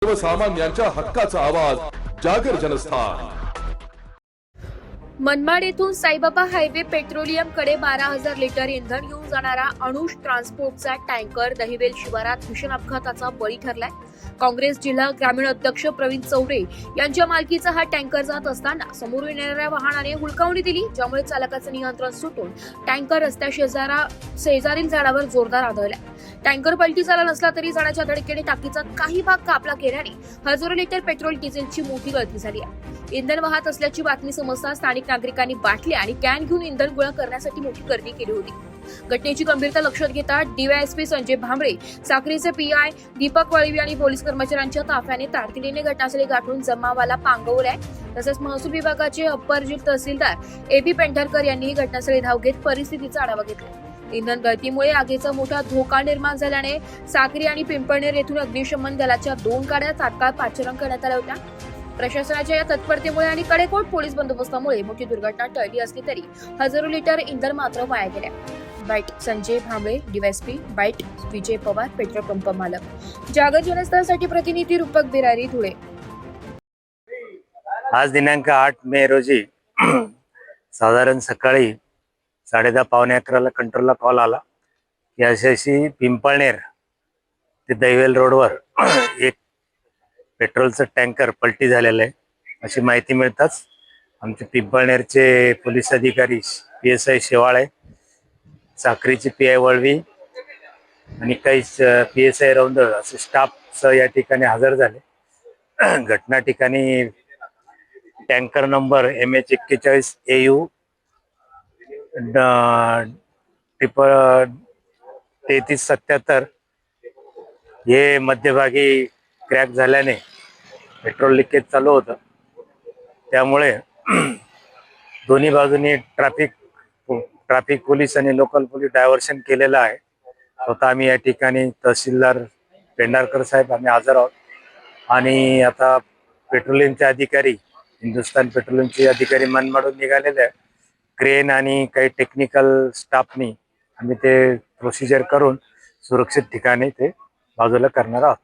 सर्वसामान्यांच्या हक्काचा आवाज जागर जनस्थान। मनमाड येथून साईबाबा हायवे पेट्रोलियमकडे 12,000 लिटर इंधन घेऊन जाणारा अनुष ट्रान्सपोर्टचा टँकर दहिवेल शिवारात भीषण अपघाताचा बळी ठरलाय। काँग्रेस जिल्हा ग्रामीण अध्यक्ष प्रवीण चौरे यांच्या मालकीचा हा टँकर जात असताना समोरून येणाऱ्या वाहनाने हुलकावणी दिली, ज्यामुळे चालकाचे नियंत्रण सुटून टँकर शेजारील झाडावर जोरदार आदळला। टँकर पलटी झाला नसला तरी जाण्याच्या धडकेने टाकीचा काही भाग कापला गेल्याने हजारो लिटर पेट्रोल डिझेलची मोठी गळती झाली आहे। इंधन वाहत असल्याची बातमी समजता स्थानिक नागरिकांनी बाटल्या आणि कॅन घेऊन इंधन गोळा करण्यासाठी मोठी गर्दी केली होती। घटनेची गंभीरता लक्षात घेता डीवायएसपी संजय भांबळे, साक्रीचे पीआय दीपक वळवी आणि पोलीस कर्मचाऱ्यांच्या ताफ्याने तातडीने घटनास्थळी गाठून जमावाला पांगवलाय। तसेच महसूल विभागाचे अप्पर तहसीलदार एबी पेंढारकर यांनीही घटनास्थळी धाव घेत परिस्थितीचा आढावा घेतला। इंधन गळतीमुळे आगीचा मोठा धोका निर्माण झाल्याने साक्री आणि पिंपळनेर येथून अग्निशमन दलाच्या 2 गाड्या तात्काळ पाचारण करण्यात आल्या होत्या। प्रशासनाच्या या तत्परतेमुळे आणि कडेकोट पोलीस बंदोबस्तामुळे मोठी दुर्घटना टळली असली तरी हजारो लिटर इंधन मात्र वाया गेल्या। Bite Sanjay Bhambale, DYSP, bite Vijay Pawar, petrol pump मालक, जागर जनस्थानसाठी प्रतिनिधी रूपक बिरारी, धुळे। आज दिनांक 8 मे रोजी साधारण सकाळी 10:30 पावणे 11ला कंट्रोलला कॉल आला की अशी पिंपळनेर ते दहिवेल रोडवर एक पेट्रोलचं टँकर पलटी झालेलं आहे अशी माहिती मिळताच आमचे पिंपळनेरचे पोलीस अधिकारी PSI शेवाळे, साक्रीची PI वळवी आणि काही PSI रौंदळ असे स्टाफ या ठिकाणी हजर झाले। घटना ठिकाणी टँकर नंबर MH 41 AU 3377 हे मध्यभागी क्रॅक झाल्याने पेट्रोल लिकेज चालू होतं, त्यामुळे दोन्ही बाजूनी ट्रॅफिक पोलीस आणि लोकल पोलीस डायव्हर्शन केलेलं आहे। स्वतः आम्ही या ठिकाणी तहसीलदार पेंढारकर साहेब आम्ही हजर आहोत आणि आता पेट्रोलियमचे अधिकारी, हिंदुस्थान पेट्रोलियमचे अधिकारी मनमाडून निघालेले आहे। क्रेन आणि काही टेक्निकल स्टाफनी आम्ही ते प्रोसिजर करून सुरक्षित ठिकाणी ते बाजूला करणार आहोत।